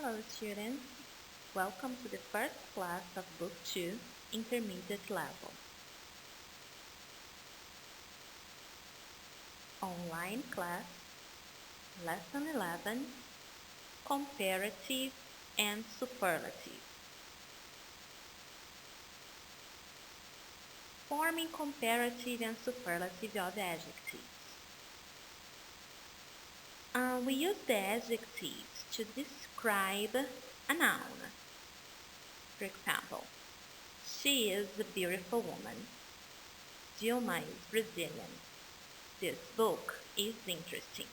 Hello students, welcome to the first class of Book 2, Intermediate Level. Online class, Lesson 11, Comparative and Superlative. Forming comparative and superlative of adjectives. We use the adjectives to describe a noun. For example, she is a beautiful woman. Dilma is Brazilian. This book is interesting.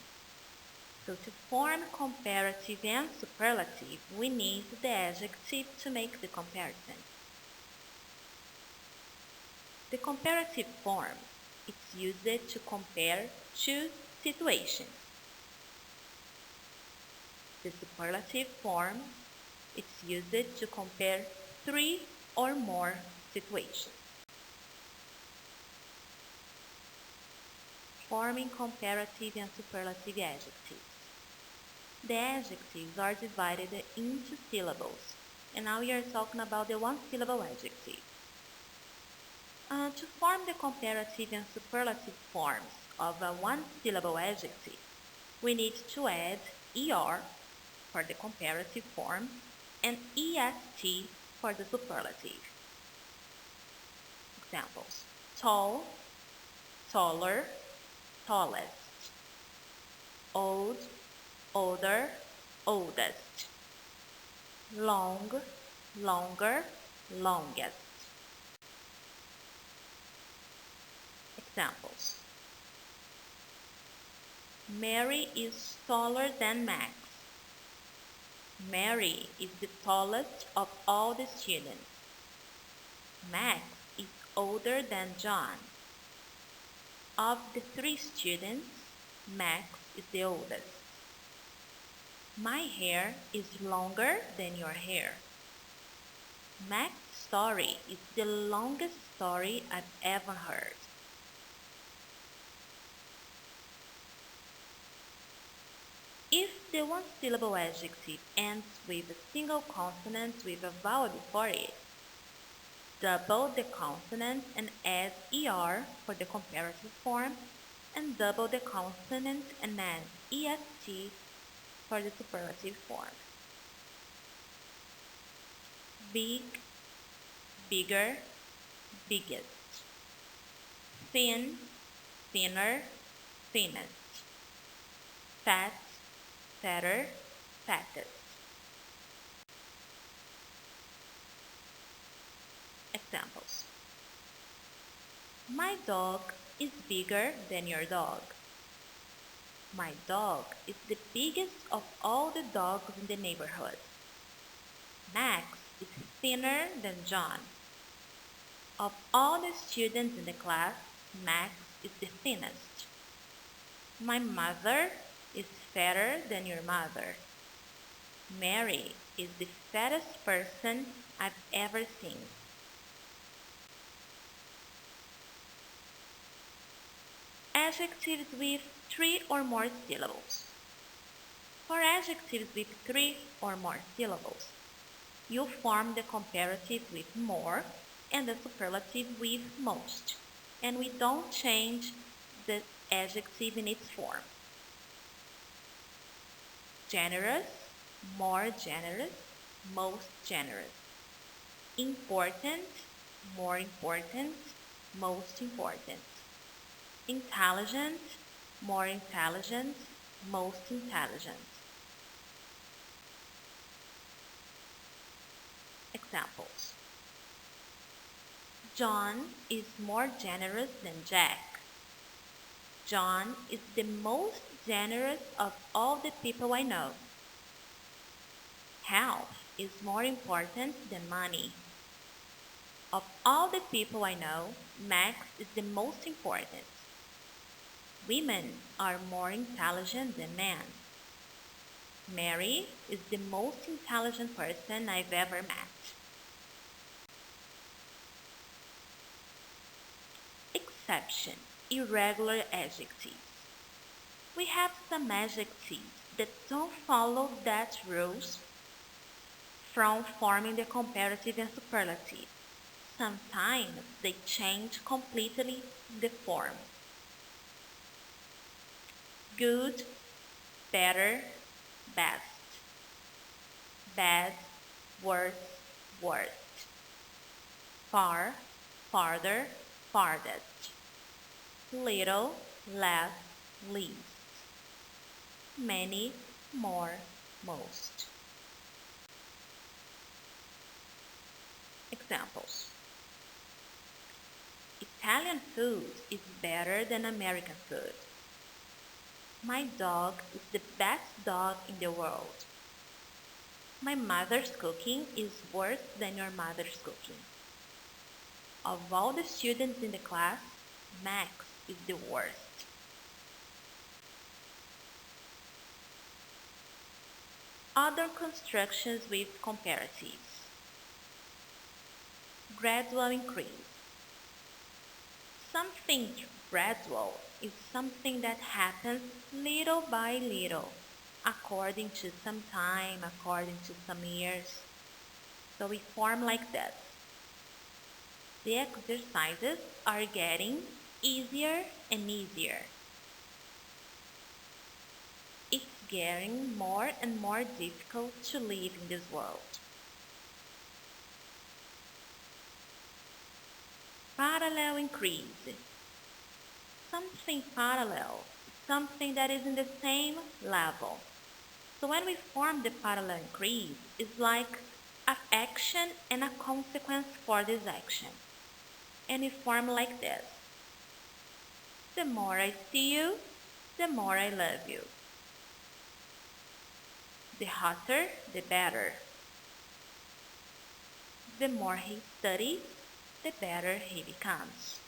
So to form comparative and superlative, we need the adjective to make the comparison. The comparative form is used to compare two situations. The superlative form is used to compare three or more situations. Forming comparative and superlative adjectives. The adjectives are divided into syllables, and now we are talking about the one-syllable adjective. To form the comparative and superlative forms of a one-syllable adjective, we need to add er for the comparative form and est for the superlative. Examples: tall, taller, tallest; old, older, oldest; long, longer, longest. Examples: Mary is taller than Max. Mary is the tallest of all the students. Max is older than John. Of the three students, Max is the oldest. My hair is longer than your hair. Max's story is the longest story I've ever heard. If the one-syllable adjective ends with a single consonant with a vowel before it, double the consonant and add er for the comparative form, and double the consonant and add est for the superlative form. Big, bigger, biggest. Thin, thinner, thinnest. Fat, fatter, fattest. Examples: My dog is bigger than your dog. My dog is the biggest of all the dogs in the neighborhood. Max is thinner than John. Of all the students in the class, Max is the thinnest. My mother is fatter than your mother. Mary is the fattest person I've ever seen. Adjectives with three or more syllables. For adjectives with three or more syllables, you form the comparative with more and the superlative with most, and we don't change the adjective in its form. Generous, more generous, most generous. Important, more important, most important. Intelligent, more intelligent, most intelligent. Examples: John is more generous than Jack. John is the most generous of all the people I know. Health is more important than money. Of all the people I know, Max is the most important. Women are more intelligent than men. Mary is the most intelligent person I've ever met. Exception: irregular adjectives. We have some adjectives that don't follow that rules from forming the comparative and superlative. Sometimes they change completely the form. Good, better, best. Bad, worse, worst. Far, farther, farthest. Little, less, least. Many, more, most. Examples. Italian food is better than American food. My dog is the best dog in the world. My mother's cooking is worse than your mother's cooking. Of all the students in the class, Max is the worst. Other constructions with comparatives. Gradual increase. Something gradual is something that happens little by little, according to some time, according to some years. So we form like that. The exercises are getting easier and easier. It's getting more and more difficult to live in this world. Parallel increase. Something parallel is something that is in the same level. So when we form the parallel increase, it's like an action and a consequence for this action. And we form like this. The more I see you, the more I love you. The hotter, the better. The more he studies, the better he becomes.